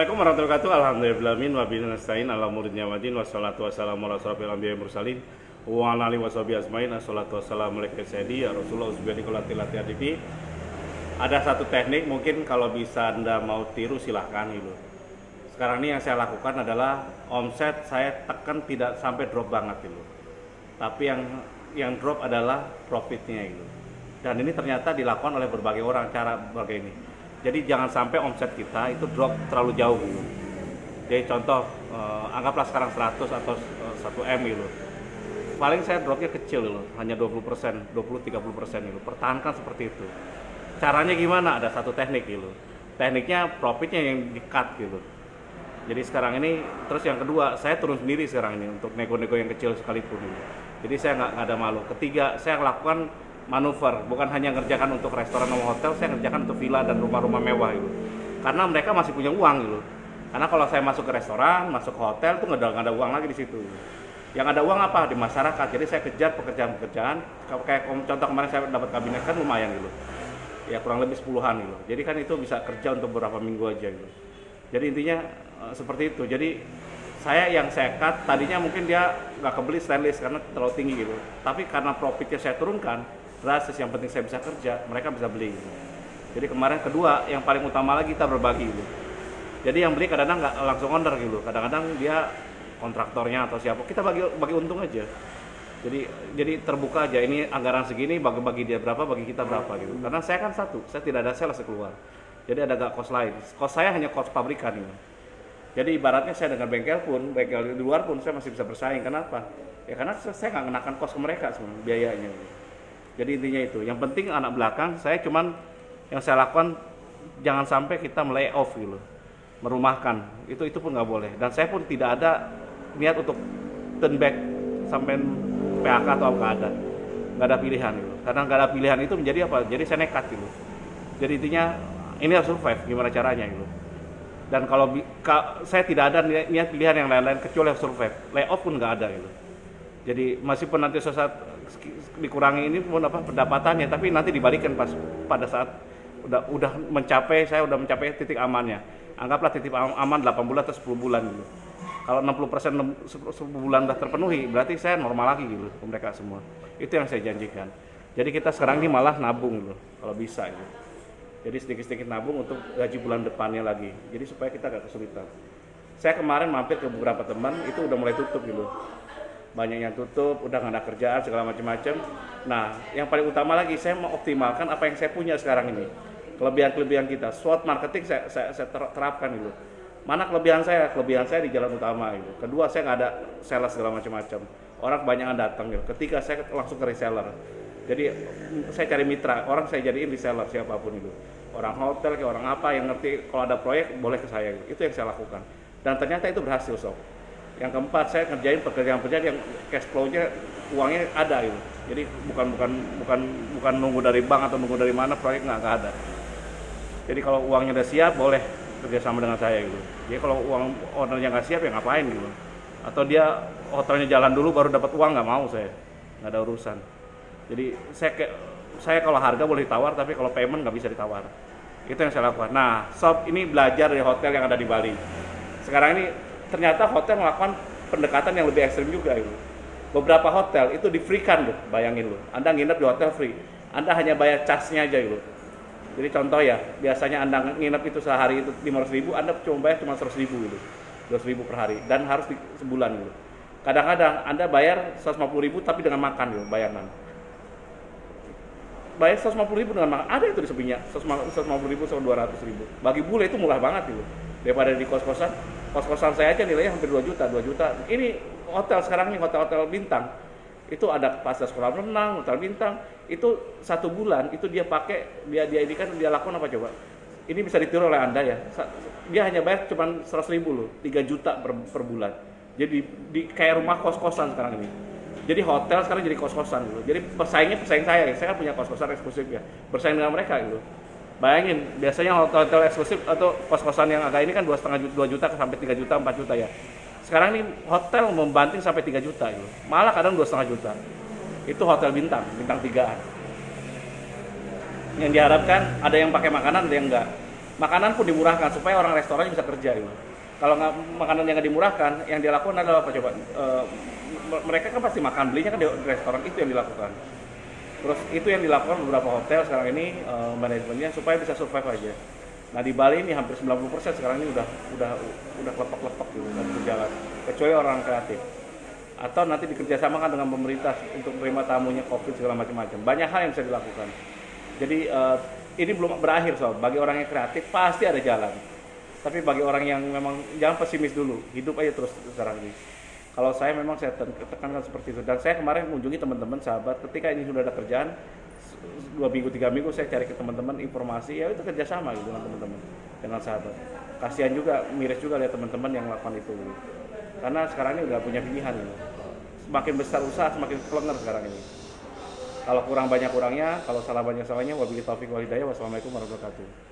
Assalamualaikum warahmatullahi wabarakatuh. Alhamdulillahirabbil alamin wa nasta'in ala umuri nyawadin wassalatu wassalamu ala asrofil anbiya'i wal mursalin wa ala alihi washabihi ajmain. Assalatu wassalamu alaikum sayyidi ya Rasulullah usbiqulatilati adibi. Ada satu teknik mungkin kalau bisa Anda mau tiru silahkan gitu. Sekarang ini yang saya lakukan adalah omset saya tekan tidak sampai drop banget gitu. Tapi yang drop adalah profitnya gitu. Dan ini ternyata dilakukan oleh berbagai orang cara berbagai ini. Jadi jangan sampai omset kita itu drop terlalu jauh gitu. Jadi contoh anggaplah sekarang 100 atau 1 M gitu. Paling saya dropnya kecil gitu, hanya 20%, 20-30% gitu. Pertahankan seperti itu. Caranya gimana? Ada satu teknik gitu. Tekniknya profitnya yang di-cut gitu. Jadi sekarang ini, terus yang kedua, saya turun sendiri sekarang ini untuk nego-nego yang kecil sekalipun gitu. Jadi saya nggak ada malu. Ketiga, saya lakukan manuver, bukan hanya ngerjakan untuk restoran atau hotel, saya ngerjakan untuk villa dan rumah-rumah mewah gitu. Karena mereka masih punya uang gitu. Karena kalau saya masuk ke restoran, masuk ke hotel tuh nggak ada uang lagi di situ. Yang ada uang apa? Di masyarakat. Jadi saya kejar pekerjaan-pekerjaan. Kayak contoh kemarin saya dapat kabinet kan lumayan gitu. Ya kurang lebih 10-an gitu. Jadi kan itu bisa kerja untuk beberapa minggu aja gitu. Jadi intinya seperti itu. Jadi saya cut, tadinya mungkin dia nggak kebeli stainless karena terlalu tinggi gitu. Tapi karena profitnya saya turunkan, drastis, yang penting saya bisa kerja, mereka bisa beli gitu. Jadi kemarin kedua, yang paling utama lagi kita berbagi gitu. Jadi yang beli kadang-kadang nggak langsung order gitu, kadang-kadang dia kontraktornya atau siapa, kita bagi untung aja. Jadi terbuka aja, ini anggaran segini, bagi dia berapa, bagi kita berapa gitu. Karena saya kan satu, saya tidak ada sales keluar. Jadi ada gak cost lain, cost saya hanya cost pabrikan gitu. Jadi ibaratnya saya dengan bengkel di luar pun saya masih bisa bersaing. Kenapa? Ya karena saya nggak kenakan cost ke mereka semua, biayanya gitu. Jadi intinya itu. Yang penting anak belakang, yang saya lakukan jangan sampai kita lay off gitu, merumahkan. Itu pun nggak boleh. Dan saya pun tidak ada niat untuk turn back sampai PHK atau apa, nggak ada pilihan gitu. Karena nggak ada pilihan itu menjadi apa? Jadi saya nekat gitu. Jadi intinya ini harus survive, gimana caranya gitu. Dan kalau saya tidak ada niat pilihan yang lain-lain kecuali survive, lay off pun nggak ada gitu. Jadi meskipun nanti saat dikurangi ini pun pendapatannya, tapi nanti dibalikan pada saat udah mencapai titik amannya. Anggaplah titik aman 8 bulan atau 10 bulan gitu. Kalau 60% 10 bulan udah terpenuhi, berarti saya normal lagi gitu ke mereka semua. Itu yang saya janjikan. Jadi kita sekarang ini malah nabung gitu, kalau bisa gitu. Jadi sedikit-sedikit nabung untuk gaji bulan depannya lagi. Jadi supaya kita gak kesulitan. Saya kemarin mampir ke beberapa teman, itu udah mulai tutup gitu. Banyak yang tutup, udah nggak ada kerjaan segala macam-macam. Nah, yang paling utama lagi saya mau optimalkan apa yang saya punya sekarang ini. Kelebihan kita, SWOT marketing saya terapkan gitu. Mana kelebihan saya? Kelebihan saya di jalan utama gitu. Kedua, saya nggak ada sales segala macam-macam. Orang kebanyakan datang gitu. Ketiga, saya langsung ke reseller. Jadi saya cari mitra, orang saya jadiin reseller siapapun itu. Orang hotel, kayak orang apa yang ngerti kalau ada proyek boleh ke saya gitu. Itu yang saya lakukan. Dan ternyata itu berhasil sob. Yang keempat, saya ngerjain pekerjaan-pekerjaan yang cash flow-nya, uangnya ada gitu. Jadi bukan nunggu dari bank atau nunggu dari mana, proyek nggak ada. Jadi kalau uangnya udah siap, boleh kerjasama dengan saya gitu. Jadi kalau uang ownernya nggak siap, ya ngapain gitu. Atau dia hotelnya jalan dulu baru dapat uang, nggak mau saya, nggak ada urusan. Jadi saya kalau harga boleh ditawar, tapi kalau payment nggak bisa ditawar. Itu yang saya lakukan. Nah, sob ini belajar dari hotel yang ada di Bali. Sekarang ini ternyata hotel melakukan pendekatan yang lebih ekstrim juga gitu. Beberapa hotel itu di-free-kan loh, bayangin loh. Anda nginep di hotel free. Anda hanya bayar charge-nya aja gitu. Jadi contoh ya, biasanya Anda nginep itu sehari itu 500.000, Anda bayar cuma 100.000 gitu. 200.000 per hari dan harus sebulan gitu. Kadang-kadang Anda bayar 150.000 tapi dengan makan gitu, bayangan. Bayar 150.000 dengan makan, ada itu di sepinya, 150.000 sampai 200.000. Bagi bule itu murah banget gitu. Daripada di kos-kosan saya aja nilainya hampir 2 juta. Ini hotel sekarang nih, hotel-hotel bintang. Itu ada fasilitas kolam renang, hotel bintang. Itu 1 bulan, itu dia pakai, dia lakukan apa coba? Ini bisa ditiru oleh Anda ya. Dia hanya bayar cuma 100.000 loh, 3 juta per bulan. Jadi kayak rumah kos-kosan sekarang ini. Jadi hotel sekarang jadi kos-kosan gitu. Jadi pesaing saya kan punya kos-kosan eksklusif ya. Bersaing dengan mereka gitu. Bayangin, biasanya hotel eksklusif atau kos-kosan yang agak ini kan 2,5 juta sampai 3 juta, 4 juta ya. Sekarang ini hotel membanting sampai 3 juta gitu. Malah kadang 2,5 juta. Itu hotel bintang 3-an. Yang diharapkan ada yang pakai makanan, ada yang enggak. Makanan pun dimurahkan supaya orang restoran bisa kerja gitu. Kalau nggak makanan yang nggak dimurahkan, yang dilakukan adalah apa coba? Mereka kan pasti makan, belinya kan di restoran, itu yang dilakukan. Terus itu yang dilakukan beberapa hotel sekarang ini manajemennya supaya bisa survive aja. Nah di Bali ini hampir 90% sekarang ini udah kelepek-kelepek gitu, nggak bisa jalan. Kecuali orang kreatif. Atau nanti dikerjasamakan dengan pemerintah untuk menerima tamunya COVID segala macam-macam. Banyak hal yang bisa dilakukan. Jadi ini belum berakhir soal. Bagi orang yang kreatif pasti ada jalan. Tapi bagi orang yang memang jangan pesimis dulu, hidup aja terus sekarang ini. Kalau saya memang saya tekankan seperti itu. Dan saya kemarin mengunjungi teman-teman sahabat ketika ini sudah ada kerjaan 2 minggu 3 minggu saya cari ke teman-teman informasi, ya itu kerjasama gitu dengan teman-teman, dengan sahabat. Kasihan juga, miris juga lihat teman-teman yang melakukan itu gitu. Karena sekarang ini udah punya pilihan gitu. Semakin besar usaha semakin kelenger sekarang ini. Kalau kurang banyak kurangnya, kalau salah banyak salahnya. Wabillahi taufiq wal hidayah. Wassalamualaikum warahmatullahi wabarakatuh.